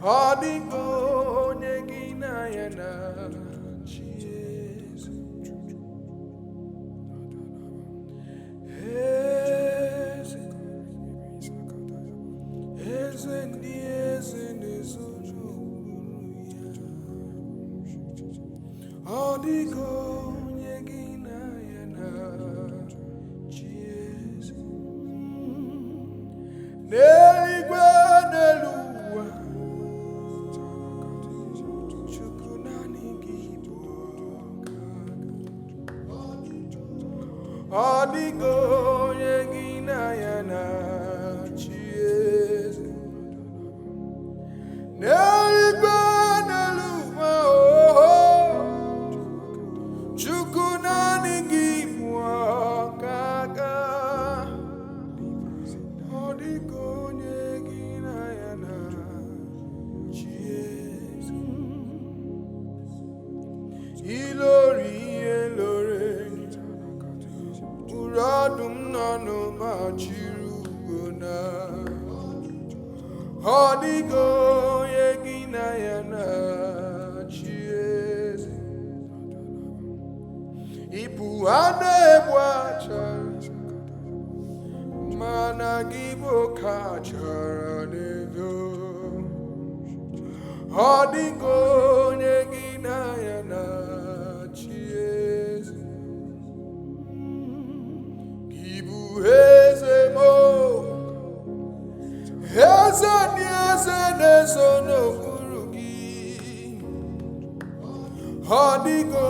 Adigo nyegina yana Jesus. Adigo nyegina yana Jesus. Neligwe neluwa chukunani giboka. Adigo nyegina yana Jesus. Neligwe neluwa chukunani giboka. Adigo nyegina yana Jesus. Ilori elore uradum nano machiru gona. Adigo nyegina yana Jesus. Ipu ane bwacha mana gibo kachara nevo. Adigo nyegina yana Jesus. Gibu heze mo heze nieze neso no kurugi. Adigo